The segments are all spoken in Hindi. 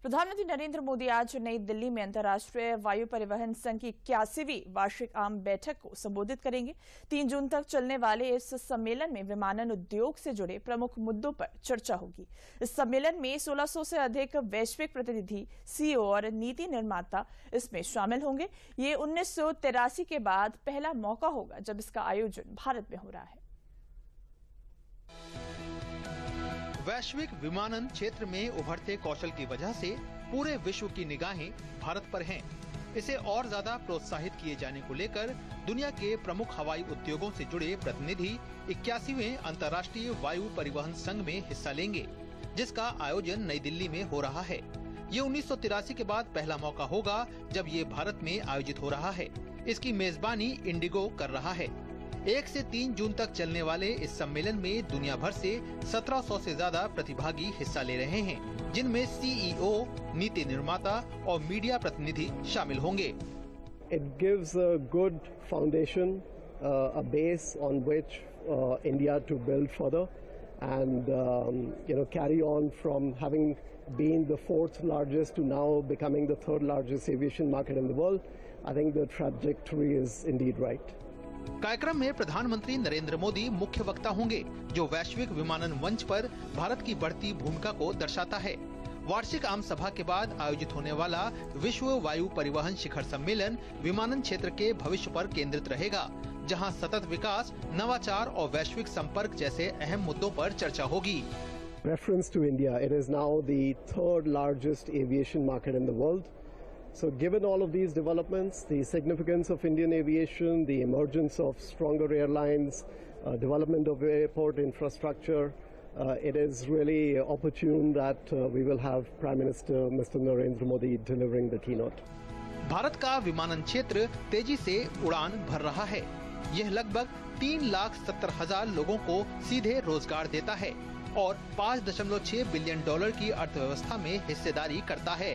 प्रधानमंत्री नरेंद्र मोदी आज नई दिल्ली में अंतर्राष्ट्रीय वायु परिवहन संघ की 81वीं वार्षिक आम बैठक को संबोधित करेंगे। 3 जून तक चलने वाले इस सम्मेलन में विमानन उद्योग से जुड़े प्रमुख मुद्दों पर चर्चा होगी। इस सम्मेलन में 1600 से अधिक वैश्विक प्रतिनिधि, सीईओ और नीति निर्माता इसमें शामिल होंगे। ये 1983 के बाद पहला मौका होगा जब इसका आयोजन भारत में हो रहा है। वैश्विक विमानन क्षेत्र में उभरते कौशल की वजह से पूरे विश्व की निगाहें भारत पर हैं। इसे और ज्यादा प्रोत्साहित किए जाने को लेकर दुनिया के प्रमुख हवाई उद्योगों से जुड़े प्रतिनिधि 81वें अंतर्राष्ट्रीय वायु परिवहन संघ में हिस्सा लेंगे, जिसका आयोजन नई दिल्ली में हो रहा है। ये 1983 के बाद पहला मौका होगा जब ये भारत में आयोजित हो रहा है। इसकी मेजबानी इंडिगो कर रहा है। 1 से 3 जून तक चलने वाले इस सम्मेलन में दुनिया भर से 1700 से ज्यादा प्रतिभागी हिस्सा ले रहे हैं, जिनमें सीईओ, नीति निर्माता और मीडिया प्रतिनिधि शामिल होंगे। It gives a good foundation, a base on which India to build further and carry on from having been the 4th largest to now becoming the 3rd largest aviation market in the world. I think the trajectory is indeed right. कार्यक्रम में प्रधानमंत्री नरेंद्र मोदी मुख्य वक्ता होंगे, जो वैश्विक विमानन मंच पर भारत की बढ़ती भूमिका को दर्शाता है। वार्षिक आम सभा के बाद आयोजित होने वाला विश्व वायु परिवहन शिखर सम्मेलन विमानन क्षेत्र के भविष्य पर केंद्रित रहेगा, जहां सतत विकास, नवाचार और वैश्विक संपर्क जैसे अहम मुद्दों पर चर्चा होगी। Reference to India, it is now the 3rd largest aviation market in the world. So given all of these developments, the significance of Indian aviation, the emergence of stronger airlines, development of airport infrastructure, it is really opportune that we will have Prime Minister Mr. Narendra Modi delivering the keynote. Bharat का विमानन क्षेत्र तेजी से उड़ान भर रहा है। यह लगभग 3,70,000 लोगों को सीधे रोजगार देता है और $5.6 बिलियन की अर्थव्यवस्था में हिस्सेदारी करता है।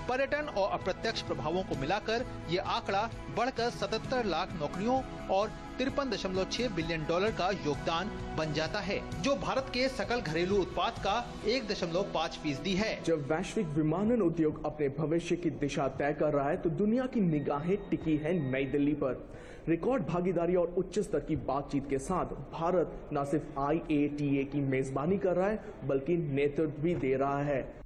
पर्यटन और अप्रत्यक्ष प्रभावों को मिलाकर ये आंकड़ा बढ़कर 77 लाख नौकरियों और $53.6 बिलियन का योगदान बन जाता है, जो भारत के सकल घरेलू उत्पाद का 1.5% है। जब वैश्विक विमानन उद्योग अपने भविष्य की दिशा तय कर रहा है, तो दुनिया की निगाहें टिकी है नई दिल्ली पर। रिकॉर्ड भागीदारी और उच्च स्तर की बातचीत के साथ भारत न सिर्फ IATA की मेजबानी कर रहा है, बल्कि नेतृत्व भी दे रहा है।